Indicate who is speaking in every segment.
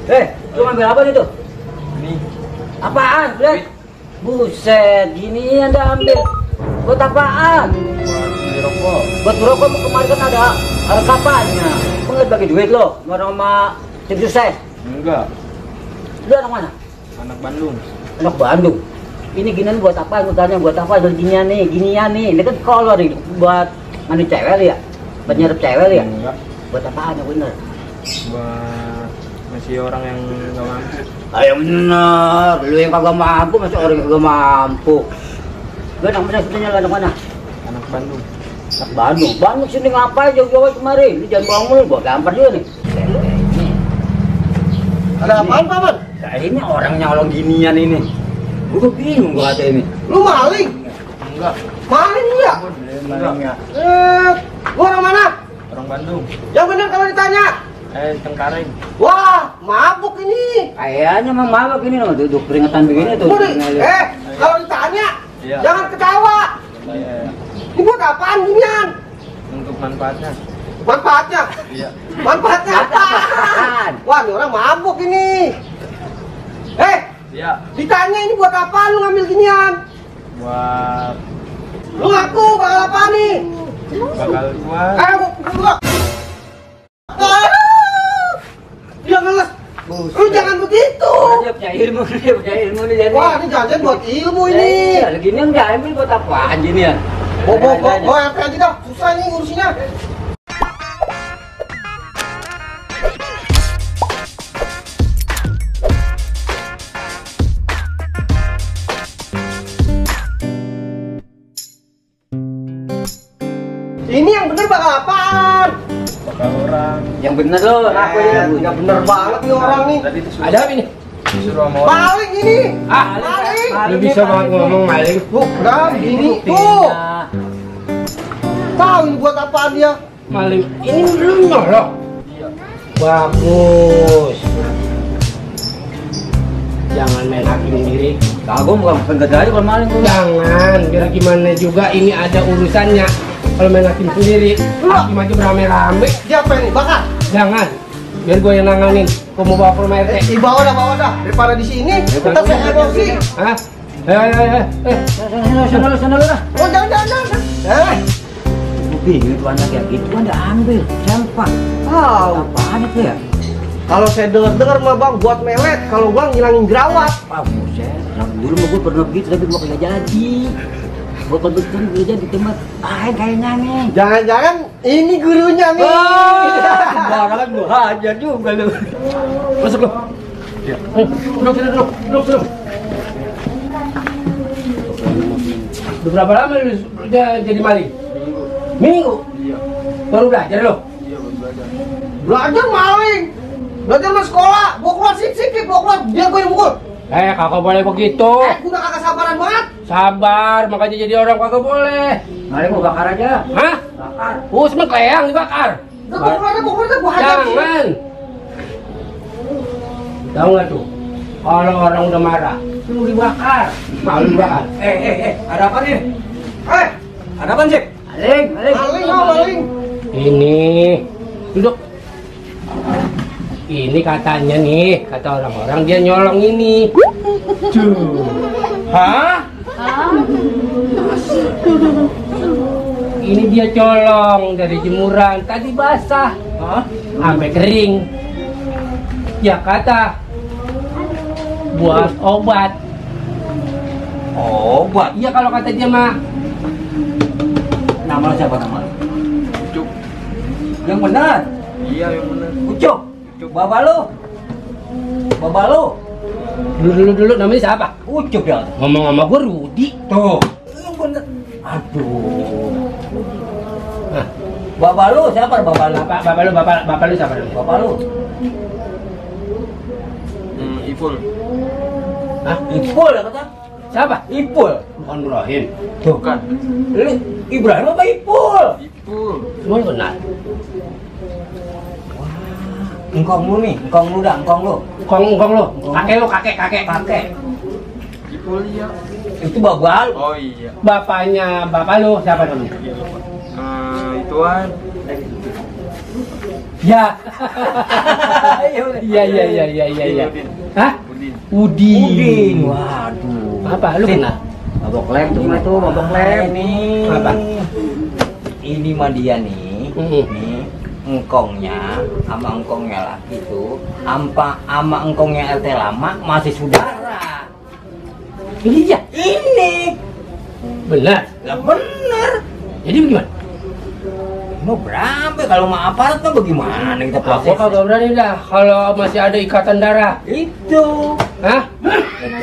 Speaker 1: Lu ngambil apa itu?
Speaker 2: Ini
Speaker 1: Apaan, Blek? Buset, gini Anda ambil. Buat apaan?
Speaker 2: beli rokok.
Speaker 1: Buat rokok kemarin kan ada kapannya. Lu nggak bagi duit lo, sama tim sukses.
Speaker 2: Enggak,
Speaker 1: Lu anak mana?
Speaker 2: anak Bandung.
Speaker 1: Anak Bandung. Ini ginian buat apa? Gue tanya buat apa? Ginian nih. Ini kan kolor nih buat mandi cewek ya? Buat nyerap cewek ya?
Speaker 2: Enggak,
Speaker 1: Buat apaan yang bener?
Speaker 2: buat masih orang yang nggak mampu.
Speaker 1: Ayo bener, lu yang kagak mampu masih orang yang kagak mampu. Lu anak mana sebetulnya, lu anak mana?
Speaker 2: Anak Bandung.
Speaker 1: Anak Bandung. Bandung sini ngapain jauh-jauh kemari? Lu jangan bohong mulu, gua gampar juga nih. Ini.
Speaker 3: Ada apaan, Paman?
Speaker 1: Nah, ini orang nyolong ginian ini. Gua bingung gua kata ini.
Speaker 3: Lu maling?
Speaker 2: Enggak,
Speaker 3: Maling ya?
Speaker 2: enggak.
Speaker 3: Lu orang mana?
Speaker 2: Orang Bandung.
Speaker 3: Yang bener kalau ditanya.
Speaker 2: Cengkareng.
Speaker 3: Wah, mabuk ini.
Speaker 1: Kayaknya memang mabuk ini loh, duduk peringatan begini tuh.
Speaker 3: Kalau ditanya,
Speaker 2: Iya.
Speaker 3: jangan ketawa.
Speaker 2: Iya,
Speaker 3: Ini buat apaan ginian?
Speaker 2: untuk manfaatnya.
Speaker 3: Manfaatnya?
Speaker 2: Iya.
Speaker 3: Manfaatnya apaan?
Speaker 1: Apaan?
Speaker 3: Wah, ini orang mabuk ini.
Speaker 2: Iya.
Speaker 3: Ditanya ini buat apa lu ngambil ginian?
Speaker 2: Buat
Speaker 3: Lu ngaku bakal apa nih?
Speaker 2: bakal buat
Speaker 3: Gua. Dia ngeles. Lu jangan begitu.
Speaker 1: Dia punya ilmu nih jadi.
Speaker 3: Wah, ini jajan buat ilmu ini.
Speaker 1: Iya, ginian nggak ambil buat apaan ginian?
Speaker 3: Bawa yang aja dah. Susah nih ngurusinnya. Ini yang bener bakal apaan?
Speaker 2: bakal orang.
Speaker 1: Yang bener lo, aku ya.
Speaker 3: Yang bener banget nih orang nih.
Speaker 2: Tadi disuruh,
Speaker 1: Ada apa ini?
Speaker 2: disuruh sama orang.
Speaker 3: Maling ini.
Speaker 1: Maling.
Speaker 3: Maling.
Speaker 4: Lu bisa banget ngomong maling.
Speaker 3: Tuh, kan gini tuh. Tahu ini buat apaan dia?
Speaker 4: Maling. Ini lu nyolong.
Speaker 2: Iya.
Speaker 4: Bagus. Jangan main hakim diri.
Speaker 1: Kagum bukan penggeda aja kalau maling gua.
Speaker 4: Jangan. Biar gimana juga ini ada urusannya. Kalau main hakim sendiri, hakim aja beramai-ramai.
Speaker 3: Dia apa ini? Bakar.
Speaker 4: Jangan. Biar gue yang nanganin. Gue mau bawa ke rumah RT.
Speaker 3: Bawa dah. Daripada di sini, kita saya emosi.
Speaker 4: Hah? Eh.
Speaker 1: Sana lu dah.
Speaker 3: Oh, jangan.
Speaker 1: Gua bingung itu anak ya, itu kan udah ambil. Siapa?
Speaker 3: Tahu.
Speaker 1: Apaan itu ya?
Speaker 3: Kalau saya dengar mah Bang buat melet, kalau Bang ngilangin jerawat.
Speaker 1: Ah, buset. Nah, dulu mah gua pernah begitu tapi gua kagak jadi. Gua kalau betul gua jadi tempat kayaknya nih.
Speaker 3: Jangan-jangan ini gurunya nih.
Speaker 1: Sembarangan gua hajar juga lu.
Speaker 4: Masuk lu.
Speaker 2: Iya.
Speaker 4: Duduk. Udah berapa lama lu jadi maling? Minggu.
Speaker 2: Iya.
Speaker 4: Baru belajar lo?
Speaker 2: Iya, baru belajar.
Speaker 3: Belajar maling. Belajar di sekolah. Gua keluar sip, gua keluar. Dia gua yang mukul.
Speaker 4: Kakak boleh begitu.
Speaker 3: Gua udah kagak sabaran banget.
Speaker 4: Sabar, makanya jadi orang kagak boleh.
Speaker 1: Mari gua bakar aja.
Speaker 4: Hah?
Speaker 1: Bakar.
Speaker 4: Semua kayang dibakar.
Speaker 3: Udah gua keluar dah, gua hajar.
Speaker 4: Jangan. Tahu nggak tuh? Kalau orang udah marah, lu dibakar. Mau dibakar.
Speaker 1: Ada apa nih? Ada apa sih?
Speaker 3: Maling.
Speaker 4: Ini duduk. Ini katanya nih, kata orang-orang dia nyolong ini. Tuh. Hah? Ini dia colong dari jemuran, tadi basah. Sampai kering. Ya kata buat obat.
Speaker 1: Obat.
Speaker 4: Iya kalau kata dia mah.
Speaker 1: Nama lu siapa nama lu?
Speaker 2: Cuk.
Speaker 1: Yang benar.
Speaker 2: Iya, yang benar.
Speaker 1: Ucuk. Baba lu.
Speaker 4: Dulu namanya siapa?
Speaker 1: Ucup ya.
Speaker 4: Ngomong sama gue Rudi.
Speaker 1: Tuh. Yang benar. Aduh.
Speaker 4: Hah,
Speaker 1: Baba lu siapa? Baba lu.
Speaker 4: bapak lu siapa dulu?
Speaker 1: Baba lu.
Speaker 2: Ipul.
Speaker 4: Hah?
Speaker 1: Ipul ya kata.
Speaker 4: Siapa?
Speaker 1: Ipul.
Speaker 4: Bukan Ibrahim.
Speaker 2: Bukan.
Speaker 1: Lu Ibrahim apa Ipul?
Speaker 2: Ipul.
Speaker 4: Semua benar.
Speaker 1: Engkong lu nih, engkong lu.
Speaker 4: Engkong lu. Kakek.
Speaker 2: Ipul iya.
Speaker 1: Itu baba lu.
Speaker 2: Oh iya.
Speaker 4: Bapaknya bapak lu siapa namanya?
Speaker 2: Ituan.
Speaker 4: Ya. Iya. Hah? Udin.
Speaker 2: Waduh.
Speaker 4: Apa? Lu kenal?
Speaker 1: Mabok lem tuh, mabok lem.
Speaker 2: Ini.
Speaker 4: Apa?
Speaker 2: Ini mah dia nih.
Speaker 4: Mhm.
Speaker 2: Nih. Engkongnya sama engkongnya laki itu sama engkongnya RT lama masih saudara.
Speaker 4: Iya.
Speaker 2: Ini
Speaker 4: Benar.
Speaker 2: lah bener.
Speaker 4: Jadi bagaimana?
Speaker 2: Mau berapa kalau mau aparat kan bagaimana kita
Speaker 4: Aku
Speaker 2: proses?
Speaker 4: kagak berani dah kalau masih ada ikatan darah.
Speaker 2: Itu.
Speaker 4: Hah?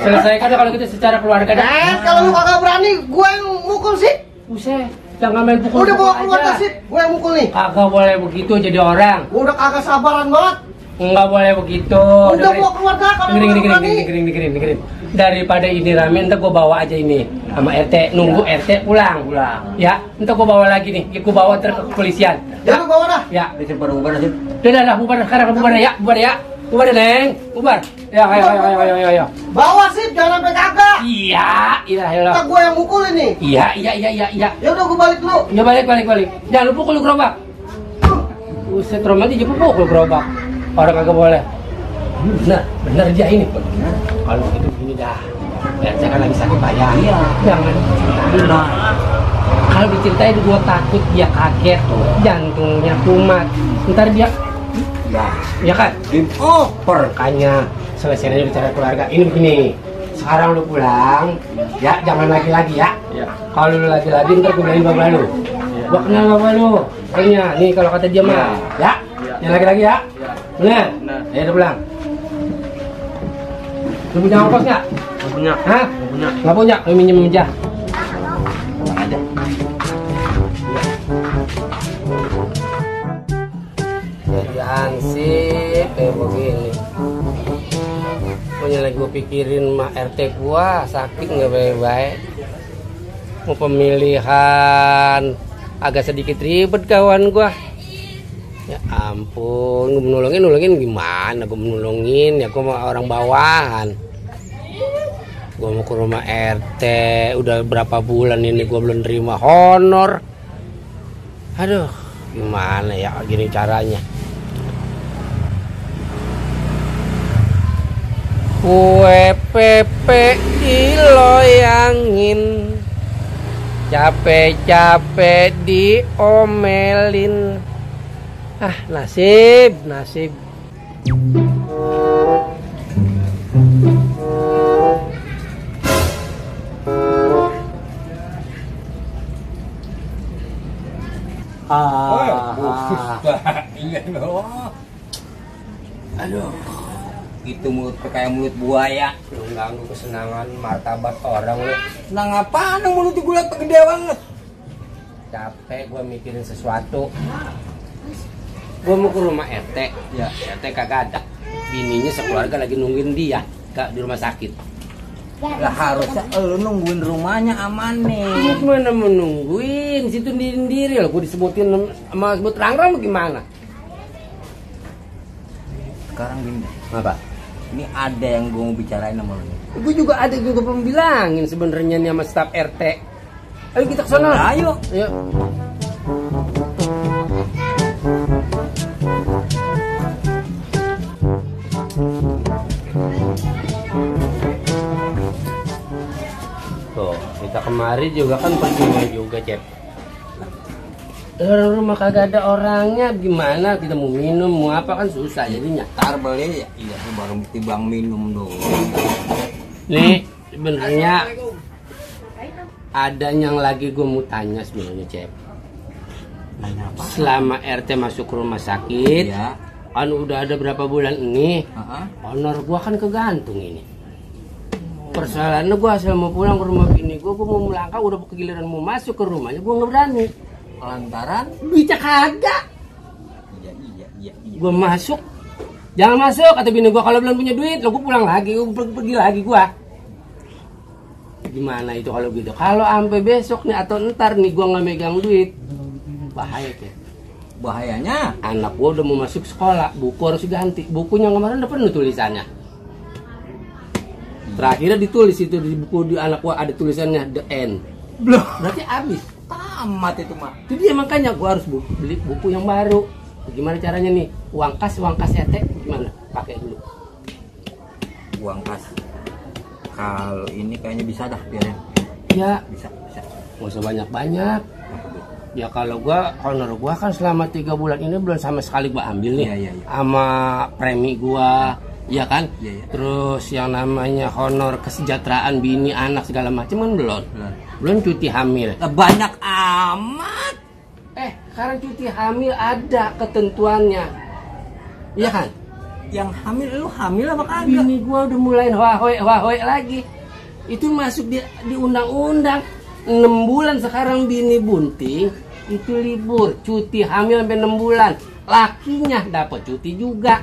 Speaker 4: Selesaikan dah kalau kita secara keluarga dah.
Speaker 3: Kalau lu kagak berani, gue yang mukul sih.
Speaker 4: Buset, jangan main pukul.
Speaker 3: Udah bawa keluar sih, gue yang mukul nih.
Speaker 4: Kagak boleh begitu jadi orang.
Speaker 3: Gue udah kagak sabaran banget.
Speaker 4: Enggak boleh begitu.
Speaker 3: Udah bawa keluar dah kalau lu kagak berani.
Speaker 4: Dengerin. Daripada ini rame, ntar gua bawa aja ini sama RT. Nunggu RT pulang. Ya, ntar gua bawa lagi nih. Gua bawa ke kepolisian.
Speaker 3: Ya lu bawa dah.
Speaker 4: Ya.
Speaker 1: Bisa bubar sih.
Speaker 4: Udah, bubar sekarang, bubar ya. Bubar deh, Neng. Bubar. Ya, ayo.
Speaker 3: Bawa sih, jangan sampai kagak.
Speaker 4: Iya.
Speaker 3: Kita gue yang mukul ini.
Speaker 4: Iya.
Speaker 3: Ya udah gue balik dulu.
Speaker 4: Ya balik. Jangan lupa pukul gerobak. Buset, Roman aja pukul gerobak. Orang kagak boleh. Bener dia ini. Kalau gitu gini dah. RT kan lagi sakit payah.
Speaker 1: Iya.
Speaker 4: Jangan diceritain. Kalau diceritain gua takut dia kaget, jantungnya kumat. Ntar dia, ya kan? Makanya selesai aja bicara keluarga. Ini begini. Sekarang lu pulang, ya jangan lagi-lagi ya.
Speaker 2: Ya.
Speaker 4: Kalau lu lagi-lagi ntar gua bilangin bapak lu. Gua kenal bapak lu. Kayaknya nih kalau kata dia mah, ya. Jangan lagi-lagi ya. Bener? Ya udah pulang. Lu punya ongkos nggak?
Speaker 2: Nggak punya.
Speaker 4: Hah?
Speaker 2: Nggak punya.
Speaker 4: Nggak punya? Lu minjem aja.
Speaker 2: Pulang aja.
Speaker 4: Jadi ansip kayak begini. Pokoknya lagi gue pikirin mah RT gua sakit nggak baik-baik. Mau pemilihan agak sedikit ribet kawan gua. Ya ampun, gue nolongin gimana? Gue menolongin ya, gue mau orang bawahan. Gue mau ke rumah RT, udah berapa bulan ini gue belum terima honor. Aduh, gimana ya gini caranya? Kue pepe diloyangin, capek-capek diomelin. Ah, nasib.
Speaker 2: Aduh, itu mulut kayak mulut buaya.
Speaker 4: Lu ganggu kesenangan martabat orang lu.
Speaker 2: Nah apaan yang mulut gue liat gede banget?
Speaker 4: Capek gue mikirin sesuatu. Gue mau ke rumah RT.
Speaker 2: Ya.
Speaker 4: RT kagak ada. Bininya sekeluarga lagi nungguin dia di rumah sakit.
Speaker 2: Lah harusnya lu nungguin rumahnya aman nih.
Speaker 4: Gimana mau nungguin? Situ sendiri loh. Gue disebutin sama sebut rang-rang gimana?
Speaker 2: Sekarang gini,
Speaker 4: Apa?
Speaker 2: ini ada yang gue mau bicarain sama lu.
Speaker 4: Gue juga ada juga pembilangin sebenarnya nih sama staf RT. Ayo kita ke sana.
Speaker 2: Ayo.
Speaker 4: Ayo. Tuh, kita kemari juga kan percuma juga, Cep. Orang rumah kagak ada orangnya, gimana kita mau minum, mau apa kan susah jadinya.
Speaker 2: Ntar beli ya, iya baru timbang minum dulu.
Speaker 4: Nih, sebenarnya ada yang lagi gue mau tanya sebenarnya, Cep.
Speaker 2: Nanya apa?
Speaker 4: Selama RT masuk ke rumah sakit,
Speaker 2: Iya.
Speaker 4: kan udah ada berapa bulan ini,
Speaker 2: Heeh.
Speaker 4: honor gua kan kegantung ini. Persoalannya gua asal mau pulang ke rumah bini gua mau melangkah, udah kegiliran mau masuk ke rumahnya, gua nggak berani.
Speaker 2: Lantaran?
Speaker 4: Duitnya kagak.
Speaker 2: Iya.
Speaker 4: Gua masuk, jangan masuk kata bini gua, kalau belum punya duit, lo gua pulang lagi, gua pergi lagi gua. Gimana itu kalau gitu? Kalau sampai besok nih atau ntar nih gua nggak megang duit, bahaya Cep.
Speaker 2: Bahayanya?
Speaker 4: Anak gua udah mau masuk sekolah, buku harus diganti. Bukunya kemarin udah penuh tulisannya. Terakhirnya ditulis itu di buku di anak gua ada tulisannya The End.
Speaker 2: Belum.
Speaker 4: Berarti habis.
Speaker 2: Tamat itu mah.
Speaker 4: Itu dia makanya gua harus beli buku yang baru. Gimana caranya nih? Uang kas RT gimana? Pakai dulu.
Speaker 2: Uang kas. Kalau ini kayaknya bisa dah biarin.
Speaker 4: Ya,
Speaker 2: Bisa.
Speaker 4: nggak usah banyak-banyak. Ya kalau honor gua kan selama 3 bulan ini belum sama sekali gua ambil nih.
Speaker 2: Iya.
Speaker 4: Sama premi gua, ya kan?
Speaker 2: Iya.
Speaker 4: Terus yang namanya honor kesejahteraan bini, anak segala macam kan belum. Belum cuti hamil.
Speaker 2: Banyak amat.
Speaker 4: Sekarang cuti hamil ada ketentuannya. Iya kan?
Speaker 2: Yang hamil lu hamil apa kagak?
Speaker 4: Bini gua udah mulai wahoe lagi. Itu masuk di undang-undang. 6 bulan sekarang bini bunting itu libur, cuti hamil sampai 6 bulan. Lakinya dapat cuti juga.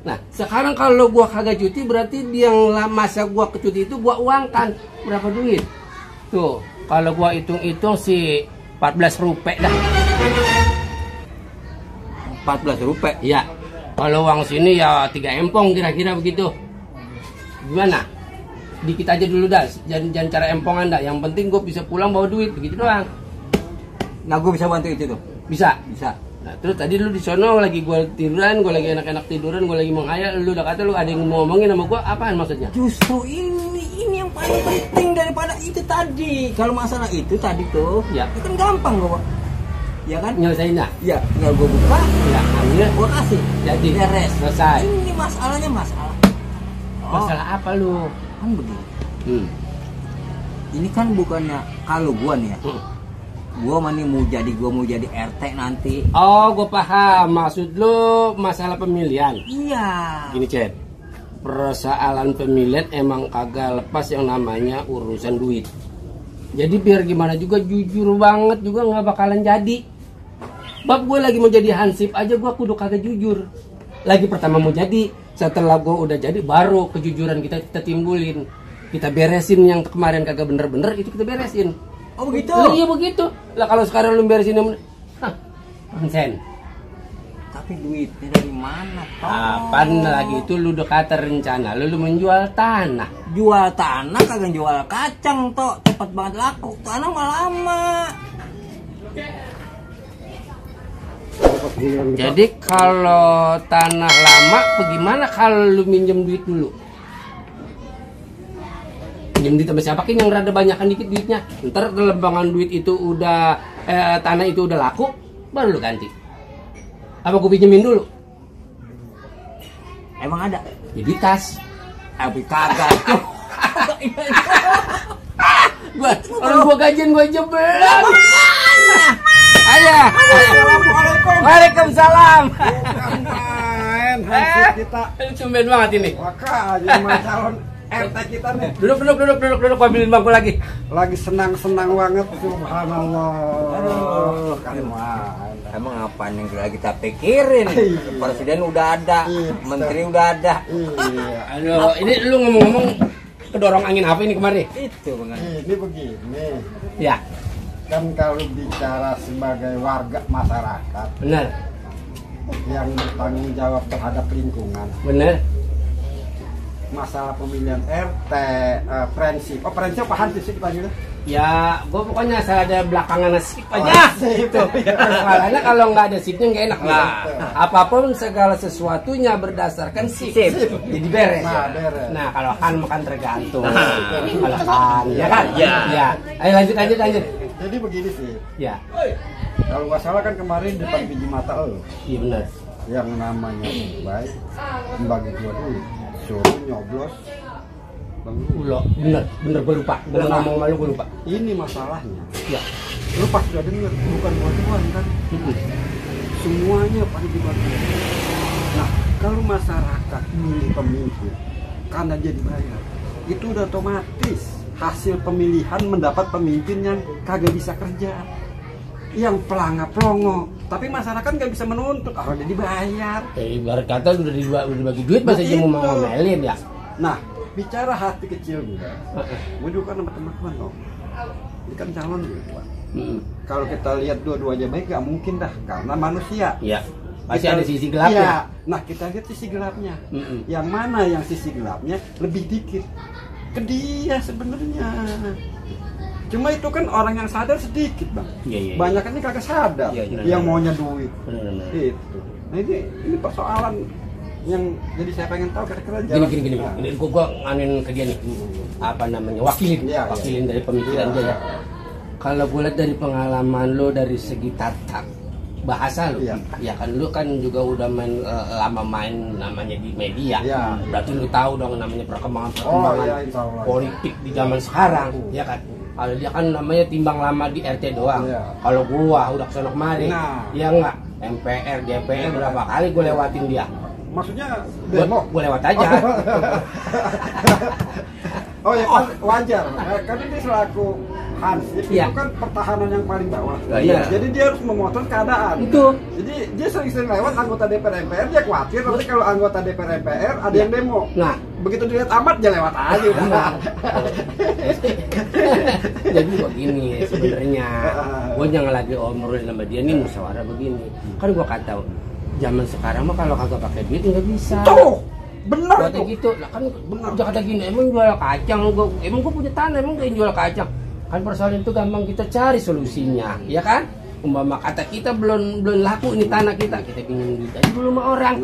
Speaker 4: Nah, sekarang kalau gua kagak cuti berarti yang masa gua ke cuti itu gua uangkan. Berapa duit? Tuh, kalau gua hitung-hitung sih 14 rupiah dah.
Speaker 2: 14 rupiah.
Speaker 4: Iya. Kalau uang sini ya 3 empong kira-kira begitu. Gimana? Dikit aja dulu dah, jangan cara empongan dah. Yang penting gue bisa pulang bawa duit, begitu doang.
Speaker 2: Nah, gue bisa bantu itu tuh.
Speaker 4: Bisa.
Speaker 2: Nah,
Speaker 4: Terus tadi lu di sono lagi gue tiduran, gue lagi enak-enak tiduran, gue lagi menghayal, lu udah kata lu ada yang mau ngomongin sama gue, apaan maksudnya?
Speaker 2: justru ini yang paling penting daripada itu tadi. Kalau masalah itu tadi tuh,
Speaker 4: Ya.
Speaker 2: itu kan gampang gue, ya kan?
Speaker 4: Nyelesain dah.
Speaker 2: Ya, tinggal gue buka,
Speaker 4: Ya, ambil.
Speaker 2: gue kasih,
Speaker 4: Jadi
Speaker 2: beres.
Speaker 4: selesai.
Speaker 2: Ini masalahnya masalah.
Speaker 4: Masalah apa lu?
Speaker 2: Kan begini. Ini kan bukannya kalau gua nih ya. Gua mau jadi RT nanti.
Speaker 4: Oh, gue paham. Maksud lu masalah pemilihan.
Speaker 2: Iya.
Speaker 4: Gini, Ced. Persoalan pemilihan emang kagak lepas yang namanya urusan duit. Jadi biar gimana juga jujur banget juga nggak bakalan jadi. Bab gue lagi mau jadi hansip aja gue kudu kagak jujur. Lagi pertama mau jadi, setelah gue udah jadi baru kejujuran kita timbulin. Kita beresin yang kemarin kagak bener-bener itu kita beresin.
Speaker 2: Oh begitu.
Speaker 4: Lah, iya begitu. Lah kalau sekarang lu beresin yang konsen.
Speaker 2: Tapi duitnya dari mana?
Speaker 4: Kapan lagi itu lu udah kata rencana lu menjual tanah.
Speaker 2: Jual tanah kagak jual kacang toh, cepet banget laku. Tanah malah lama.
Speaker 4: Jadi kalau tanah lama, bagaimana kalau lu minjem duit dulu? Minjem duit sama siapa yang rada banyakan dikit duitnya? Ntar lembangan duit itu udah tanah itu udah laku, baru lu ganti. Apa gue pinjemin dulu?
Speaker 2: Emang ada?
Speaker 4: Ya di tas.
Speaker 2: Tapi kagak.
Speaker 4: Orang gua gajian gua aja belum. Ayo. Waalaikumsalam.
Speaker 3: Bukan main, hansip kita.
Speaker 4: Tumben banget ini.
Speaker 3: Makanya sama calon RT kita nih.
Speaker 4: Duduk, ambilin bangku lagi.
Speaker 3: Lagi senang-senang banget, subhanallah.
Speaker 2: Aduh,
Speaker 3: kan main.
Speaker 2: Emang apa yang kita pikirin?
Speaker 3: Iya.
Speaker 2: Presiden udah ada,
Speaker 3: Iya.
Speaker 2: menteri udah ada.
Speaker 3: Iya.
Speaker 4: Aduh, ini lu ngomong-ngomong kedorong angin apa ini kemarin?
Speaker 2: Itu benar.
Speaker 3: Ini begini,
Speaker 4: Ya,
Speaker 3: kan kalau bicara sebagai warga masyarakat
Speaker 4: benar.
Speaker 3: yang bertanggung jawab terhadap lingkungan,
Speaker 4: Benar.
Speaker 3: masalah pemilihan RT, prinsip apa hansip sih dipanggilnya?
Speaker 4: Ya, gua pokoknya asal ada belakangan sip aja.
Speaker 3: Oh, sip.
Speaker 4: Itu. Soalnya kalau nggak ada sipnya nggak enak lah.
Speaker 3: Betul.
Speaker 4: Apapun segala sesuatunya berdasarkan sip. Jadi beres.
Speaker 3: Nah, beres.
Speaker 4: Nah, kalau han makan tergantung. Kalau han, ya kan?
Speaker 2: Ya.
Speaker 4: Ya. Ayo lanjut.
Speaker 3: Jadi begini sih,
Speaker 4: Ya.
Speaker 3: kalau nggak salah kan kemarin depan biji mata lo
Speaker 4: Iya benar.
Speaker 3: yang namanya baik membagi dua duit, suruh nyoblos Bang Lu.
Speaker 4: Ulo, bener gue lupa. Gue
Speaker 3: Nah.
Speaker 4: ngomong malu gue lupa.
Speaker 3: Ini masalahnya,
Speaker 4: Ya.
Speaker 3: lu pas udah denger bukan bantuan kan, semuanya pada dibantu. Nah, kalau masyarakat milih pemimpin karena dia dibayar, itu udah otomatis hasil pemilihan mendapat pemimpin yang kagak bisa kerja, yang pelanga-pelongo. Tapi masyarakat nggak bisa menuntut kalau dia dibayar.
Speaker 4: Ibarat kata udah dibagi duit masa dia mau
Speaker 3: Itu.
Speaker 4: ngomelin ya.
Speaker 3: Nah, bicara hati kecil gue juga sama teman-teman loh. Ini kan calon gitu, Pak. Kalau kita lihat dua-duanya baik, nggak mungkin dah, karena manusia.
Speaker 4: Iya. Pasti
Speaker 3: Kita-
Speaker 4: ada sisi gelapnya.
Speaker 3: Iya. Nah, kita lihat sisi gelapnya. Yang mana yang sisi gelapnya lebih dikit ke dia sebenarnya. Cuma itu kan orang yang sadar sedikit bang.
Speaker 4: Iya.
Speaker 3: Banyak kan ini kagak sadar.
Speaker 2: Iya, iya.
Speaker 3: Yang maunya duit.
Speaker 4: Benar.
Speaker 3: Itu. Nah ini persoalan yang jadi saya pengen tahu kira-kira
Speaker 4: Gini. Ini gua nganin ke dia nih. Apa namanya? Wakilin dari pemikiran dia. Kalau gue lihat dari pengalaman lo dari segi tata bahasa lo, ya kan lo kan juga udah lama main namanya di media. Berarti lo tahu dong namanya perkembangan politik di zaman sekarang, ya kan? Kalau dia kan namanya timbang lama di RT doang. Kalau gua udah kesana kemari, ya enggak MPR, DPR berapa kali gue lewatin dia.
Speaker 3: Maksudnya demo?
Speaker 4: Gue lewat aja.
Speaker 3: Oh ya kan wajar, kan ini selaku Hansip itu kan pertahanan yang paling bawah. Jadi dia harus memotret keadaan.
Speaker 4: Itu.
Speaker 3: Jadi dia sering-sering lewat anggota DPR MPR, dia khawatir nanti kalau anggota DPR MPR ada yang demo.
Speaker 4: Nah,
Speaker 3: begitu dilihat amat dia lewat aja udah.
Speaker 4: Jadi begini sebenarnya, gue jangan lagi obrolin sama dia nih musyawarah begini. Kan gue kata zaman sekarang mah kalau kagak pakai duit nggak bisa.
Speaker 3: Tuh, benar
Speaker 4: tuh. Gitu, lah kan benar. Udah kata gini, emang jual kacang, emang gue punya tanah, emang kayak jual kacang. Kan persoalan itu gampang kita cari solusinya, ya kan? Umpama kata kita belum laku ini tanah kita pinjam duit aja dulu sama orang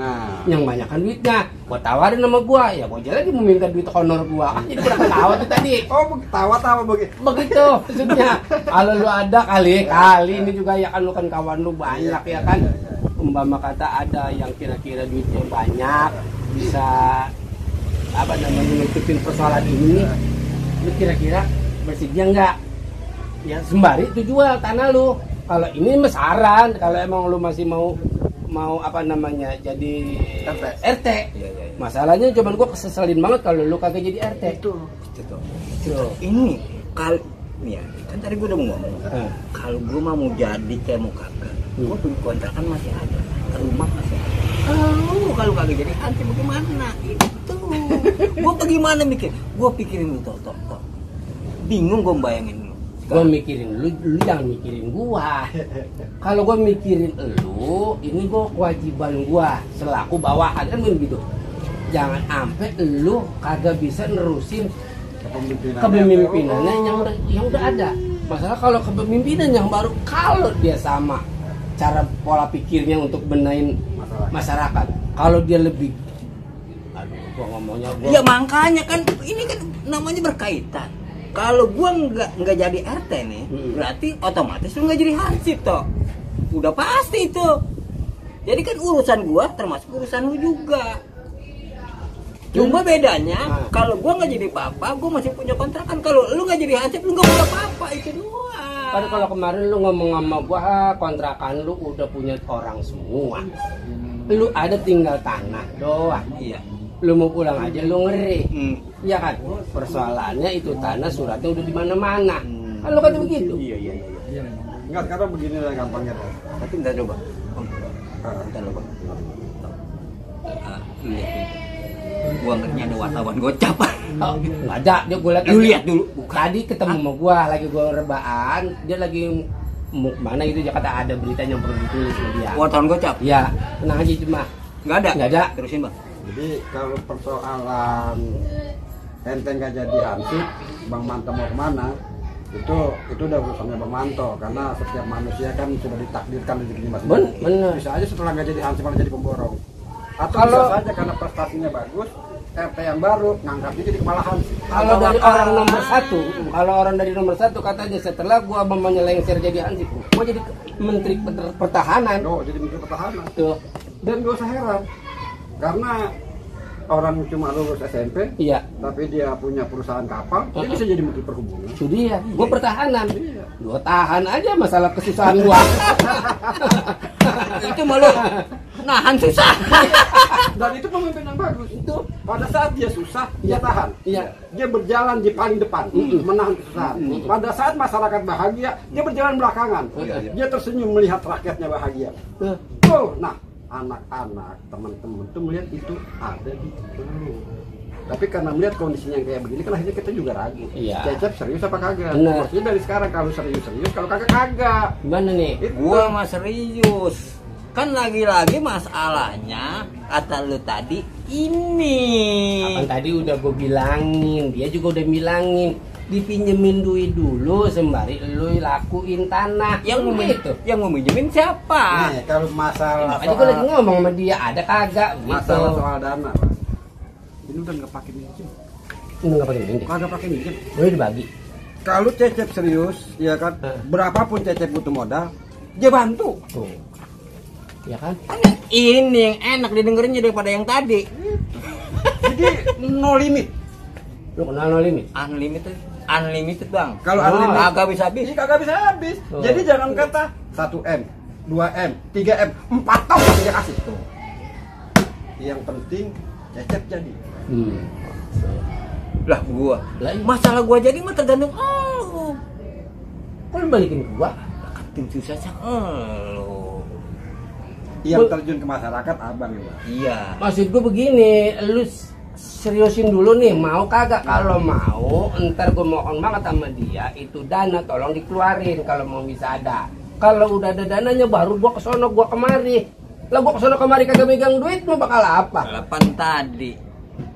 Speaker 4: yang banyak kan duitnya, gua tawarin sama gua, ya gua lagi meminta duit honor gua, jadi udah ketawa tuh tadi.
Speaker 3: Oh tawa
Speaker 4: begitu maksudnya. Kalau lu ada kali ini juga ya kan, lu kan kawan lu banyak ya kan. Umpama kata ada yang kira-kira duitnya banyak bisa apa namanya nutupin persoalan ini, lu kira-kira bersedia enggak? Ya sembari itu jual tanah lu. Kalau ini mesaran, kalau emang lu masih mau apa namanya jadi RT. Masalahnya cuman gua keseselin banget kalau lu kagak jadi RT. Itu.
Speaker 2: Ini kalau ya kan tadi gua udah mau ngomong. Kalau gua mau jadi kayak mau kagak, gua punya kontrakan masih ada, rumah masih ada. Kalau kagak jadi hansip bagaimana? Itu. Gua bagaimana mikir? Gua pikirin lu toh. Bingung gua bayangin lu.
Speaker 4: Gue mikirin lu jangan mikirin gua. Kalau gue mikirin lu, ini gue kewajiban gua selaku bawahan kan begitu. Jangan sampai lu kagak bisa nerusin kepemimpinannya yang udah ada. Masalah kalau kepemimpinan yang baru, kalau dia sama cara pola pikirnya untuk benahin masyarakat, kalau dia lebih, aduh, gua ngomongnya
Speaker 2: ya makanya kan ini kan namanya berkaitan. Kalau gua nggak jadi RT nih, berarti otomatis lu nggak jadi hansip toh. Udah pasti itu. Jadi kan urusan gua termasuk urusan lu juga. Cuma bedanya kalau gua nggak jadi papa, gua masih punya kontrakan. Kalau lu nggak jadi hansip, lu nggak punya papa, itu doang.
Speaker 4: Padahal kalau kemarin lu ngomong sama gua, kontrakan lu udah punya orang semua. Lu ada tinggal tanah doang.
Speaker 2: Iya.
Speaker 4: Lu mau pulang aja lu ngeri. Ya kan? Persoalannya itu tanah suratnya udah di mana-mana. Kan lu kata begitu.
Speaker 2: Iya.
Speaker 3: Enggak, sekarang begini lah gampangnya.
Speaker 2: Tapi entar coba. Entar coba. Lihat. Gua ngerti ada wartawan gocap.
Speaker 4: Enggak ada, dia gua lihat.
Speaker 2: Lu lihat dulu.
Speaker 4: Tadi ketemu sama gua lagi gua rebaan, dia lagi mana itu Jakarta ada berita yang perlu ditulis sama dia.
Speaker 2: Wartawan gocap.
Speaker 4: Ya, tenang aja cuma.
Speaker 2: Enggak ada.
Speaker 4: Enggak ada.
Speaker 2: Terusin, Bang.
Speaker 3: Jadi kalau persoalan ente nggak jadi hansip, Bang Manto mau kemana? Itu udah urusannya Bang Manto, karena setiap manusia kan sudah ditakdirkan rezekinya masing-masing.
Speaker 4: Bener.
Speaker 3: Bisa aja setelah nggak jadi hansip malah jadi pemborong. Atau
Speaker 4: Kalau
Speaker 3: bisa saja karena prestasinya bagus, RT yang baru ngangkatnya jadi kepala hansip.
Speaker 4: Kalau dari orang nomor satu katanya setelah gua menyelengser jadi hansip, gua jadi menteri pertahanan.
Speaker 3: Oh, jadi menteri pertahanan.
Speaker 4: Tuh.
Speaker 3: Dan gak usah heran, karena orang cuma lulus SMP, tapi dia punya perusahaan kapal, dia bisa jadi menteri perhubungan.
Speaker 4: Itu dia, gua pertahanan. Gua tahan aja masalah kesusahan gua.
Speaker 2: Itu malu nahan susah.
Speaker 3: Dan itu pemimpin yang bagus. Itu pada saat dia susah, dia tahan. Dia berjalan di paling depan, menahan kesusahan. Pada saat masyarakat bahagia, dia berjalan belakangan. Dia tersenyum melihat rakyatnya bahagia. Nah, anak-anak, teman-teman tuh melihat itu ada di lu. Tapi karena melihat kondisinya yang kayak begini, kan akhirnya kita juga ragu. Cecep serius apa kagak? Maksudnya dari sekarang kalau serius, kalau kagak.
Speaker 4: Gimana nih?
Speaker 2: Gua mah serius. Kan lagi-lagi masalahnya kata lu tadi ini.
Speaker 4: Apaan tadi udah gue bilangin, dia juga udah bilangin. dipinjemin duit dulu sembari lu lakuin tanah.
Speaker 2: Yang mau minjemin siapa?
Speaker 3: Nih, kalau masalah
Speaker 4: Makanya gue lagi ngomong sama dia ada kagak gitu.
Speaker 3: masalah soal dana, Pak. Ini udah nggak pakai minjem.
Speaker 4: Ini nggak pakai minjem.
Speaker 3: Kagak pakai minjem.
Speaker 4: Boleh dibagi.
Speaker 3: Kalau Cecep serius, ya kan, berapapun Cecep butuh modal, dia bantu.
Speaker 4: Tuh. Ya kan?
Speaker 2: Ini yang enak didengerinnya daripada yang tadi.
Speaker 3: Jadi no limit.
Speaker 4: Lu kenal no limit?
Speaker 2: Unlimited bang.
Speaker 3: Kalau
Speaker 4: Oh,
Speaker 3: unlimited,
Speaker 2: kagak bisa habis.
Speaker 3: ini kagak bisa habis.
Speaker 4: Oh.
Speaker 3: Jadi jangan kata 1M, 2M, 3M, 4 tahun dia kasih tuh. Yang penting Cecep jadi.
Speaker 2: Lah gua.
Speaker 4: Lah, iya.
Speaker 2: Masalah gua jadi mah tergantung oh.
Speaker 4: Kok lu balikin ke gua?
Speaker 2: Tim susah sih.
Speaker 3: Yang terjun ke masyarakat abang ya, Pak.
Speaker 2: Iya.
Speaker 4: Maksud gua begini, lu seriusin dulu nih, mau kagak? Kalau mau, ntar gua mohon banget sama dia, itu dana tolong dikeluarin kalau mau bisa ada. Kalau udah ada dananya baru gua kesono, gua kemari. Lah gua kesono kemari kagak megang duit, mau bakal apa?
Speaker 2: Balapan tadi.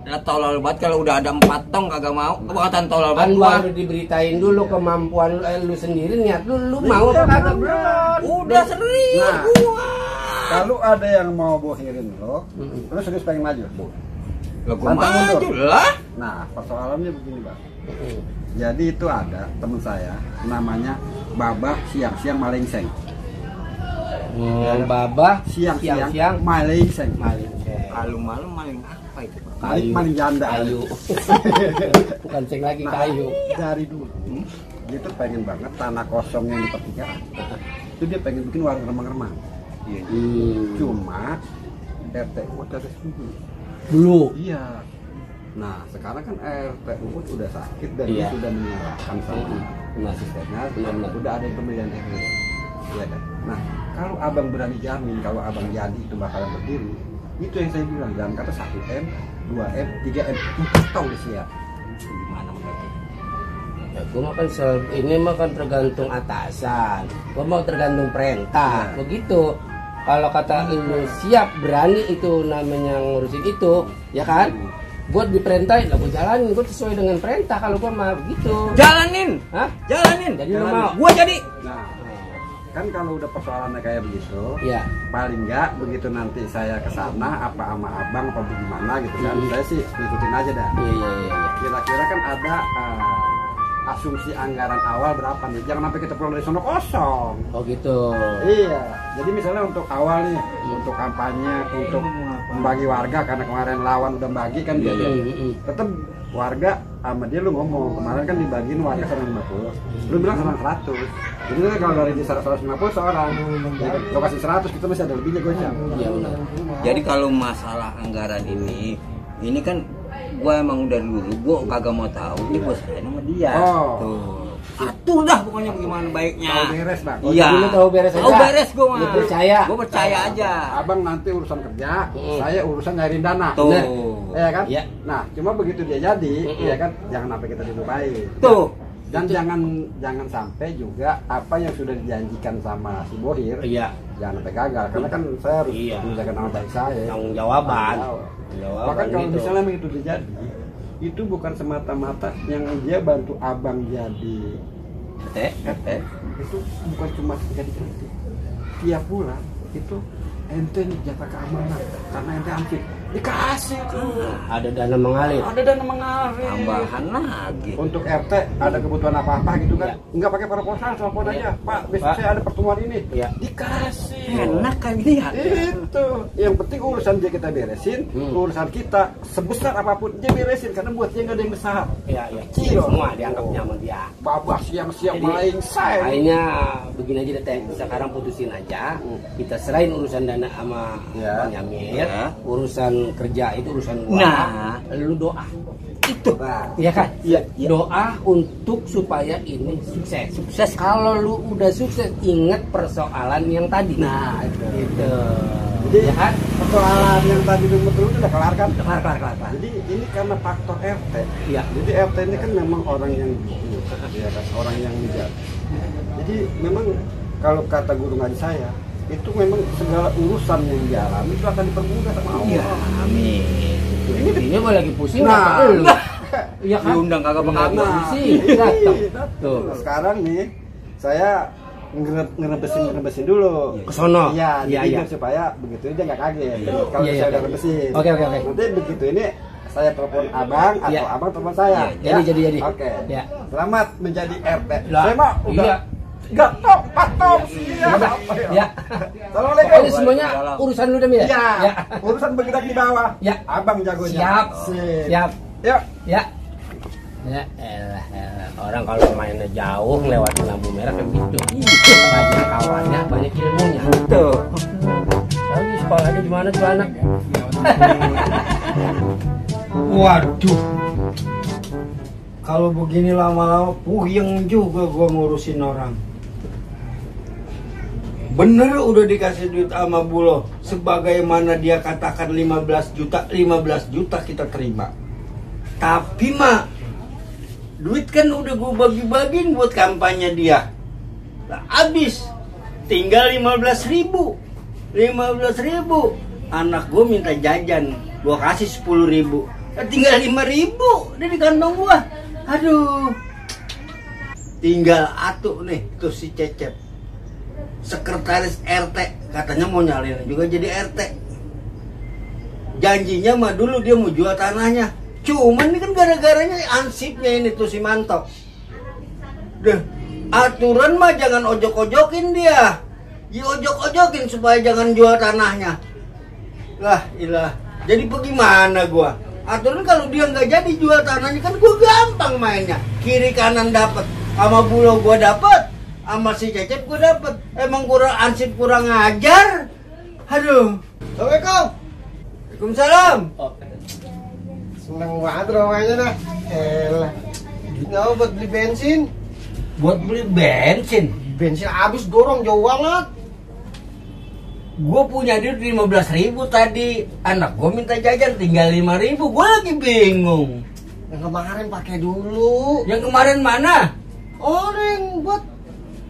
Speaker 2: Lah tolol banget kalau udah ada 4 tong kagak mau. Kebangetan tolol
Speaker 4: Kan
Speaker 2: banget gua.
Speaker 4: baru diberitain dulu kemampuan lu sendiri, niat lu mau apa kagak? Belum.
Speaker 2: Udah serius
Speaker 3: Nah.
Speaker 2: gua.
Speaker 3: Kalau ada yang mau bohirin lo, lo serius pengen maju?
Speaker 2: Lah gua
Speaker 3: Pantang
Speaker 2: maju
Speaker 3: mundur.
Speaker 2: lah.
Speaker 3: Nah, persoalannya begini, Bang. Jadi itu ada teman saya namanya Babah siang-siang malengseng.
Speaker 4: Babah
Speaker 3: Siang-siang malengseng.
Speaker 4: maling.
Speaker 2: Malu-malu maling apa itu bang?
Speaker 3: Maling janda.
Speaker 4: Kayu. Bukan ceng lagi
Speaker 3: Nah,
Speaker 4: kayu.
Speaker 3: dari dulu dia tuh pengen banget tanah kosong yang di pertigaan. Itu dia pengen bikin warung remang-remang.
Speaker 2: Iya.
Speaker 3: Cuma RT udah setuju.
Speaker 4: Dulu.
Speaker 3: Iya. Nah, sekarang kan RT udah sakit dan
Speaker 4: Iya.
Speaker 3: dia sudah menyerahkan sama
Speaker 4: Benar.
Speaker 3: asistennya.
Speaker 4: Benar.
Speaker 3: Udah ada pemilihan RT. Iya kan? Nah, kalau abang berani jamin kalau abang jadi itu bakalan berdiri, itu yang saya bilang, jangan kata 1M, 2M, 3M, 4 tahun dia siap.
Speaker 2: Gimana menurut?
Speaker 4: Ya, gua mah kan ini mah kan tergantung atasan. Gua mau tergantung perintah.
Speaker 3: Iya.
Speaker 4: Begitu. Kalau kata lu siap berani itu namanya ngurusin itu, ya kan? Buat diperintahin, lah gua jalanin, gua sesuai dengan perintah kalau gua mah begitu.
Speaker 2: Jalanin.
Speaker 4: Hah?
Speaker 2: Jalanin.
Speaker 4: Jadi lu
Speaker 3: Jalanin.
Speaker 4: mau?
Speaker 2: Gua jadi.
Speaker 3: Nah, kan kalau udah persoalannya kayak begitu,
Speaker 4: Iya.
Speaker 3: paling enggak begitu nanti saya ke sana apa sama abang apa gimana gitu kan, saya sih ngikutin aja dah.
Speaker 4: Iya.
Speaker 3: Kira-kira kan ada asumsi anggaran awal berapa nih, jangan sampai kita pulang dari sono kosong.
Speaker 4: Oh gitu.
Speaker 3: Iya, jadi misalnya untuk awal nih, untuk kampanye, untuk membagi warga, karena kemarin lawan udah bagi kan dia, tetap warga sama dia lu ngomong, kemarin kan dibagiin warga 150, lu bilang 100, jadi kan kalau dari 150 seorang, ya, lo kasih 100, kita masih ada lebihnya gocap.
Speaker 4: Iya benar.
Speaker 2: Jadi kalau masalah anggaran ini kan gua emang udah dulu gua kagak mau tahu, ini gua serahin sama dia.
Speaker 3: Oh.
Speaker 2: Tuh. Atur dah pokoknya bagaimana baiknya.
Speaker 3: Tahu beres, Bang.
Speaker 2: Iya.
Speaker 4: Dulu tahu beres aja.
Speaker 2: Tahu beres gua mah.
Speaker 4: Lu percaya?
Speaker 2: Gua percaya aja.
Speaker 3: Abang nanti urusan kerja, saya urusan nyariin dana.
Speaker 2: Tuh.
Speaker 4: Bener.
Speaker 3: Iya kan?
Speaker 4: Iya.
Speaker 3: Nah, cuma begitu dia jadi, ya kan, jangan sampai kita dilupain.
Speaker 2: Tuh.
Speaker 3: Dan jangan sampai juga apa yang sudah dijanjikan sama si Bohir,
Speaker 4: Iya.
Speaker 3: jangan sampai gagal. Karena kan saya harus
Speaker 4: Iya.
Speaker 3: menjaga nama baik saya.
Speaker 4: Tanggung jawaban.
Speaker 3: Jawaban. Bahkan kalau
Speaker 4: gitu.
Speaker 3: misalnya itu terjadi, itu bukan semata-mata yang dia bantu abang jadi RT, itu bukan cuma jadi RT. Tiap bulan itu ente nih jatah keamanan karena ente ansip dikasih tuh.
Speaker 4: Ada dana mengalir.
Speaker 3: Ada dana mengalir.
Speaker 2: Tambahan lagi.
Speaker 3: Untuk RT ada kebutuhan apa-apa gitu kan,
Speaker 4: Iya.
Speaker 3: nggak pakai proposal, telepon
Speaker 4: Iya.
Speaker 3: aja, Pak, besok
Speaker 4: Pak.
Speaker 3: saya ada pertemuan ini,
Speaker 4: Iya.
Speaker 3: dikasih.
Speaker 2: Enak kan dia.
Speaker 3: Itu yang penting urusan dia kita beresin, urusan kita sebesar apapun dia beresin, karena buat dia nggak ada yang besar.
Speaker 4: Iya.
Speaker 3: Kecil.
Speaker 4: Semua dianggapnya sama dia.
Speaker 3: Babah siang-siang
Speaker 4: Jadi,
Speaker 3: main saya.
Speaker 4: Akhirnya begini aja deh, Teh. Sekarang putusin aja. Kita serahin urusan dana sama
Speaker 3: Ya.
Speaker 4: Bang Yamir.
Speaker 2: Ya.
Speaker 4: Urusan kerja itu urusan gua.
Speaker 2: Nah.
Speaker 4: Lu doa.
Speaker 2: Itu.
Speaker 3: Nah,
Speaker 4: Iya kan?
Speaker 3: Iya.
Speaker 4: Doa untuk supaya ini sukses.
Speaker 2: Sukses.
Speaker 4: Kalau lu udah sukses, ingat persoalan yang tadi.
Speaker 3: nah itu.
Speaker 4: Gitu.
Speaker 3: Jadi
Speaker 4: Ya kan?
Speaker 3: persoalan yang tadi rumput itu udah kelar kan?
Speaker 4: Kelar.
Speaker 3: Jadi ini karena faktor RT.
Speaker 4: Iya.
Speaker 3: Jadi RT ini kan memang orang yang ya kan, orang yang bijak. Jadi memang kalau kata guru ngaji saya, itu memang segala urusan yang dialami itu akan dipermudah sama Allah.
Speaker 2: Iya, amin.
Speaker 4: Ini mah lagi pusing
Speaker 3: Nah,
Speaker 4: apa lu? Iya kan?
Speaker 2: Diundang kagak bakal
Speaker 3: Nah,
Speaker 4: sih, datang. Tuh.
Speaker 3: Nah, sekarang nih saya ngerebesin dulu.
Speaker 4: Ke sono.
Speaker 3: Iya,
Speaker 4: Iya,
Speaker 3: jadi
Speaker 4: iya.
Speaker 3: biar supaya begitu dia nggak kaget. Kalau
Speaker 4: Iya, iya,
Speaker 3: saya udah
Speaker 4: oke.
Speaker 3: rebesin.
Speaker 4: Oke, oke, oke.
Speaker 3: Nanti begitu ini saya telepon abang atau
Speaker 4: Iya.
Speaker 3: abang telepon saya.
Speaker 4: Iya, jadi.
Speaker 3: Oke.
Speaker 4: Ya.
Speaker 3: Selamat menjadi RT.
Speaker 4: Lah,
Speaker 3: Saya mah udah
Speaker 4: iya.
Speaker 3: gatok, patok, siap.
Speaker 4: Ya.
Speaker 3: Assalamualaikum.
Speaker 4: Pokoknya semuanya urusan lu deh, ya.
Speaker 3: Iya. Urusan bergerak di bawah.
Speaker 4: Ya.
Speaker 3: Abang jagonya.
Speaker 4: Siap.
Speaker 3: Sip.
Speaker 4: Siap.
Speaker 3: Yuk.
Speaker 4: Ya. Ya elah. Orang kalau mainnya jauh lewatin lampu merah kayak gitu. Banyak kawannya, banyak ilmunya.
Speaker 2: Tuh.
Speaker 4: Lagi sekolahnya di mana tuh anak?
Speaker 3: Waduh. Kalau begini lama-lama puyeng juga gua ngurusin orang. Bener udah dikasih duit sama Bulo. Sebagaimana dia katakan 15 juta kita terima. Tapi mah duit kan udah gua bagi-bagiin buat kampanye dia. Nah, habis tinggal 15.000. 15.000. Anak gua minta jajan, gua kasih 10.000. Tinggal 5.000 di kantong gua. Aduh. Tinggal atuh nih tuh si Cecep. Sekretaris RT katanya mau nyalin juga jadi RT. Janjinya mah dulu dia mau jual tanahnya. Cuman ini kan gara-garanya ansipnya ini tuh si Manto. Deh, aturan mah jangan ojok-ojokin dia. Diojok-ojokin supaya jangan jual tanahnya. Lah, ilah. Jadi bagaimana gua? Aturan kalau dia nggak jadi jual tanahnya kan gua gampang mainnya. Kiri kanan dapat, sama Bulo gua dapat, sama si Cecep gua dapat. Emang kurang ansip, kurang ngajar. Aduh. Assalamualaikum. Waalaikumsalam.
Speaker 5: Seneng banget rumahnya dah. Elah. Duitnya apa buat beli bensin?
Speaker 3: Buat beli bensin.
Speaker 5: Bensin habis dorong jauh banget.
Speaker 3: Gue punya duit 15.000 tadi. Anak gue minta jajan tinggal 5.000. Gue lagi bingung.
Speaker 5: Yang kemarin pakai dulu.
Speaker 3: Yang kemarin mana?
Speaker 5: Orang buat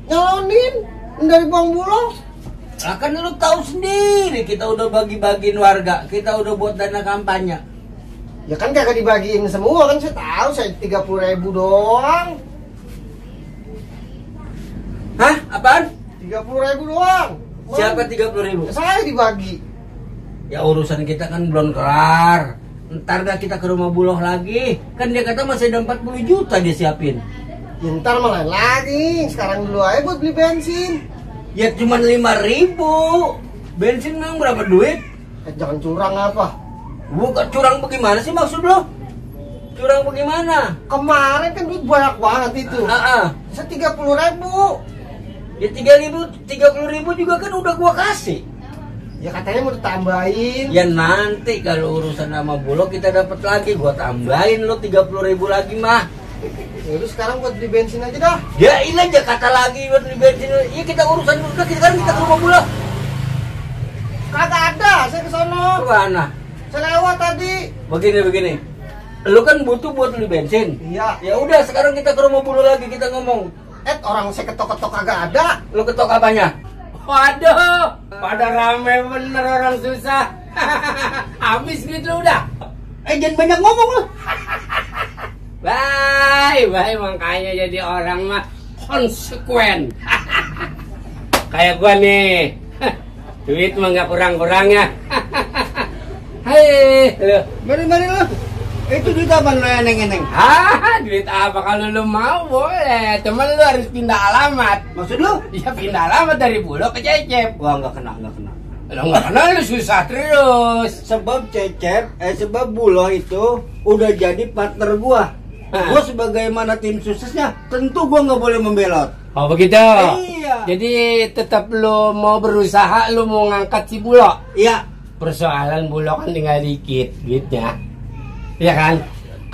Speaker 5: nyalonin dari Bang Bulo.
Speaker 3: Lah kan lu tahu sendiri kita udah bagi-bagiin warga. Kita udah buat dana kampanye.
Speaker 5: Ya kan kagak dibagiin semua kan, saya tahu, saya 30.000 doang.
Speaker 3: Hah? Apaan?
Speaker 5: 30.000 doang.
Speaker 3: Siapa 30.000?
Speaker 5: Saya dibagi.
Speaker 3: Ya urusan kita kan belum kelar. Ntar dah kita ke rumah Buloh lagi. Kan dia kata masih ada 40 juta dia siapin.
Speaker 5: Ya, ntar malah lagi. Sekarang dulu aja buat beli bensin.
Speaker 3: Ya cuma 5.000. Bensin memang berapa duit?
Speaker 5: Jangan curang apa.
Speaker 3: Bukan curang bagaimana sih maksud lo? Curang bagaimana?
Speaker 5: Kemarin kan duit banyak banget itu. Saya 30.000.
Speaker 3: Ya 30.000 juga kan udah gua kasih.
Speaker 5: Ya katanya mau ditambahin.
Speaker 3: Ya nanti kalau urusan sama Bulo kita dapat lagi, gua tambahin lo 30.000 lagi mah.
Speaker 5: Ya udah sekarang buat beli bensin aja dah.
Speaker 3: Ya ini aja kata lagi buat beli bensin. Iya kita urusan udah kita ke rumah Bulo.
Speaker 5: Kagak ada, saya ke sono.
Speaker 3: Kemana?
Speaker 5: Saya lewat tadi.
Speaker 3: Begini. Lu kan butuh buat beli bensin.
Speaker 5: Iya.
Speaker 3: Ya udah sekarang kita ke rumah Bulo lagi kita ngomong.
Speaker 5: Orang saya ketok-ketok kagak ada.
Speaker 3: Lu ketok apanya? Waduh, pada rame bener orang susah. Habis gitu udah. Jangan banyak ngomong lu.
Speaker 4: Bye, makanya jadi orang mah konsekuen. Kayak gua nih. Duit mah nggak kurang-kurangnya. Hei, lu.
Speaker 3: Mari lu. Itu duit apa lu eneng-eneng?
Speaker 4: Duit apa kalau lu mau boleh. Cuman lu harus pindah alamat.
Speaker 3: Maksud lu?
Speaker 4: Ya pindah alamat dari Bulo ke Cecep.
Speaker 3: Wah nggak kena.
Speaker 4: Lu nggak kenal lu susah terus.
Speaker 3: Sebab sebab Bulo itu udah jadi partner gua. Gua sebagaimana tim suksesnya, tentu gua nggak boleh membelot.
Speaker 4: Oh begitu?
Speaker 3: Iya.
Speaker 4: Jadi tetap lu mau berusaha, lu mau ngangkat si Bulo.
Speaker 3: Iya.
Speaker 4: Persoalan Bulo kan tinggal dikit duitnya. Iya kan?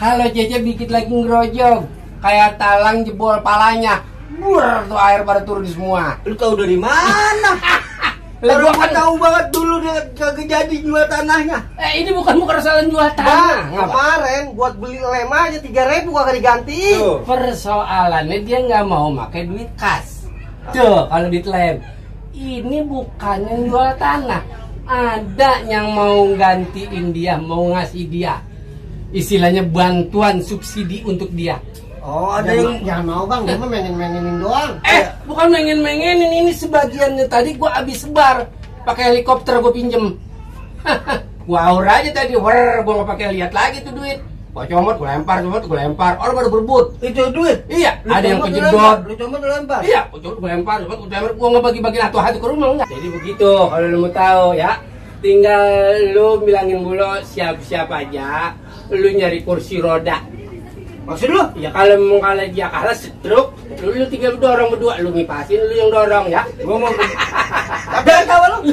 Speaker 4: Kalau Cecep dikit lagi ngerojok, kayak talang jebol palanya. Bur, tuh air pada turun semua.
Speaker 3: Lu tahu dari mana? Lu kan tahu banget dulu dia kagak jadi jual tanahnya.
Speaker 4: Ini bukan persoalan jual
Speaker 5: Bang,
Speaker 4: tanah.
Speaker 5: kemarin buat beli lem aja 3.000 kagak digantiin.
Speaker 3: Tuh.
Speaker 4: Persoalannya dia nggak mau pakai duit kas. Tuh, kalau duit lem. Ini bukan yang jual tanah. Ada yang mau gantiin dia, mau ngasih dia. istilahnya bantuan subsidi untuk dia.
Speaker 5: Oh, ada yang jangan mau bang, dia mah mainin doang.
Speaker 4: Bukan mengen-mengenin, ini sebagiannya tadi gua habis sebar pakai helikopter gua pinjem. Gua aur aja tadi, gua nggak pakai lihat lagi tuh duit. Gua comot, gua lempar, orang pada berebut.
Speaker 2: Itu duit.
Speaker 4: Iya,
Speaker 2: Lu
Speaker 4: ada yang
Speaker 2: comot,
Speaker 4: kejedot.
Speaker 2: Lu comot lu lempar.
Speaker 4: Iya, gua lempar, gua nggak bagi-bagi hatu ke rumah enggak. Jadi begitu, kalau lu mau tahu ya, tinggal lu bilangin Bulo siap-siap aja, lu nyari kursi roda.
Speaker 2: Maksud lu?
Speaker 4: Ya kalau mau kalah dia kalah stroke, lu tinggal dorong berdua, lu ngipasin, lu yang dorong ya.
Speaker 2: Gua mau
Speaker 5: Tapi tahu lu.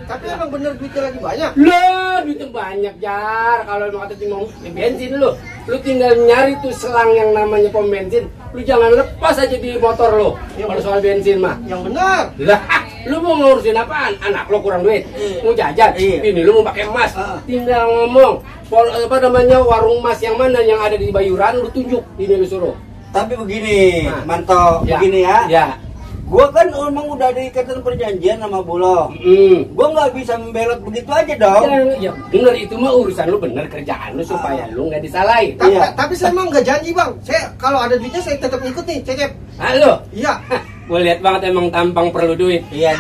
Speaker 5: Tapi emang bener duitnya lagi banyak.
Speaker 4: Lah, duitnya banyak Jar. Kalau mau kata mau bensin lu tinggal nyari tuh selang yang namanya pom bensin. Lu jangan lepas aja di motor lu. Kalau soal bensin mah.
Speaker 5: Yang benar.
Speaker 4: Lah, lu mau ngurusin apaan? Anak lu kurang duit, mau jajan. Ini lu mau pakai emas. Tinggal ngomong, apa namanya warung emas yang mana yang ada di Bayuran, lu tunjuk. Ini lu suruh.
Speaker 2: Tapi begini, Manto, begini ya.
Speaker 4: Ya.
Speaker 2: Gua kan emang udah ada ikatan perjanjian sama Bulo. Gua nggak bisa membelot begitu aja dong.
Speaker 4: Ya bener, itu mah urusan lu, bener kerjaan lu supaya lu nggak disalahin.
Speaker 5: Tapi saya emang nggak janji bang. Saya kalau ada duitnya saya tetap ikut nih, Cecep.
Speaker 4: Halo.
Speaker 5: Iya.
Speaker 4: Gue lihat banget emang tampang perlu duit.
Speaker 2: Iya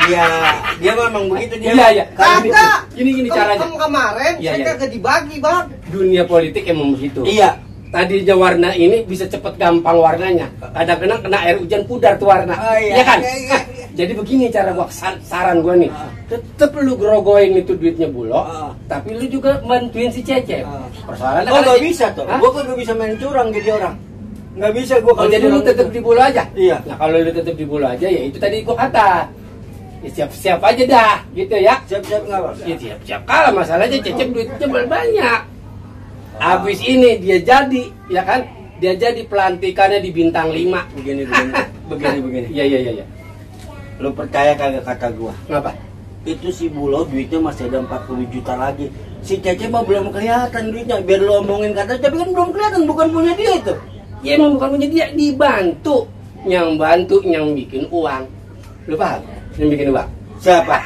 Speaker 2: dia memang begitu dia.
Speaker 4: Iya.
Speaker 5: Kagak.
Speaker 4: Gini caranya.
Speaker 5: Kemarin saya kagak dibagi bang.
Speaker 4: Dunia politik emang begitu.
Speaker 2: Iya.
Speaker 4: Tadinya warna ini bisa cepet gampang warnanya. Kadang-kadang kena air hujan pudar tuh warna.
Speaker 2: Iya
Speaker 4: kan?
Speaker 2: Iya.
Speaker 4: Jadi begini cara gua, saran gua nih. Tetep lu gerogoin itu duitnya Bulo, tapi lu juga bantuin si Cecep. Persoalannya
Speaker 2: Oh nggak bisa tuh. Gua kan nggak bisa main curang jadi orang. Nggak bisa gua kalau
Speaker 4: jadi lu tetep di Bulo aja.
Speaker 2: Iya.
Speaker 4: Nah kalau lu tetep di Bulo aja, ya itu tadi gua kata. Ya siap-siap aja dah, gitu ya.
Speaker 2: Siap-siap nggak bang?
Speaker 4: Ya siap-siap kalah, masalahnya Cecep duitnya banyak. Abis ini dia jadi, ya kan? Dia jadi pelantikannya di bintang 5.
Speaker 2: Begini.
Speaker 4: Iya.
Speaker 2: Lu percaya kagak kata gua?
Speaker 4: Kenapa?
Speaker 2: Itu si Bulo duitnya masih ada 40 juta lagi. Si Cece mah belum kelihatan duitnya. Biar lu omongin kata, tapi kan belum kelihatan, bukan punya dia itu.
Speaker 4: Ya emang bukan punya dia, dibantu. Yang bantu yang bikin uang. Lu paham? Yang bikin uang.
Speaker 2: Siapa?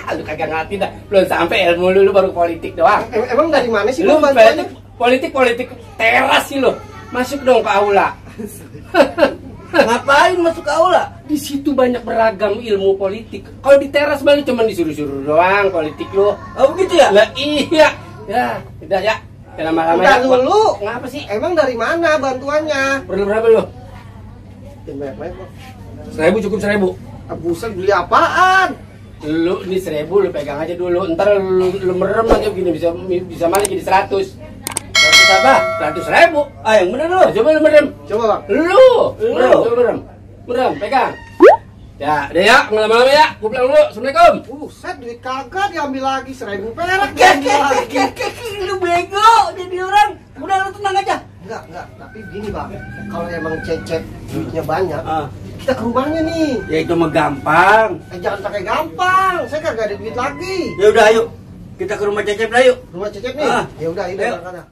Speaker 4: Lu kagak ngerti dah. Belum sampai ilmu lu baru politik doang.
Speaker 5: Emang dari mana sih
Speaker 4: Lu
Speaker 5: bang bantuannya?
Speaker 4: politik teras sih lu. Masuk dong ke aula.
Speaker 2: Ngapain masuk ke aula?
Speaker 4: Di situ banyak beragam ilmu politik. Kalau di teras balik cuma disuruh-suruh doang politik lu.
Speaker 2: Oh begitu ya?
Speaker 4: Lah iya. Ya, udah ya. Jangan lama-lama
Speaker 5: Udah
Speaker 4: ya.
Speaker 5: dulu.
Speaker 4: Ngapa sih?
Speaker 5: Emang dari mana bantuannya?
Speaker 4: Perlu berapa lu?
Speaker 5: Banyak-banyak bang.
Speaker 4: 1000 cukup 1000.
Speaker 5: Buset, beli apaan?
Speaker 4: Lu ini 1000 lu pegang aja dulu. Ntar lu merem aja begini bisa malah jadi 100. 100 apa? 100.000.
Speaker 2: Ah yang bener lu.
Speaker 4: Coba lu merem.
Speaker 5: Coba bang.
Speaker 4: Lu merem. Merem, pegang. Ya, udah ya, nggak lama-lama ya. Gue pulang dulu. Assalamualaikum.
Speaker 5: Buset, duit kagak diambil lagi 1000 perak.
Speaker 2: Lu bego jadi orang. Udah lu tenang aja.
Speaker 5: Enggak. Tapi gini bang, kalau emang Cecep duitnya banyak, kita ke rumahnya nih.
Speaker 2: Ya itu mah gampang.
Speaker 5: Jangan pakai gampang, saya kagak ada duit lagi.
Speaker 2: Ya udah ayo. Kita ke rumah Cecep lah yuk.
Speaker 5: Rumah Cecep nih. Ya udah, ini
Speaker 2: Ayo.
Speaker 5: berangkat.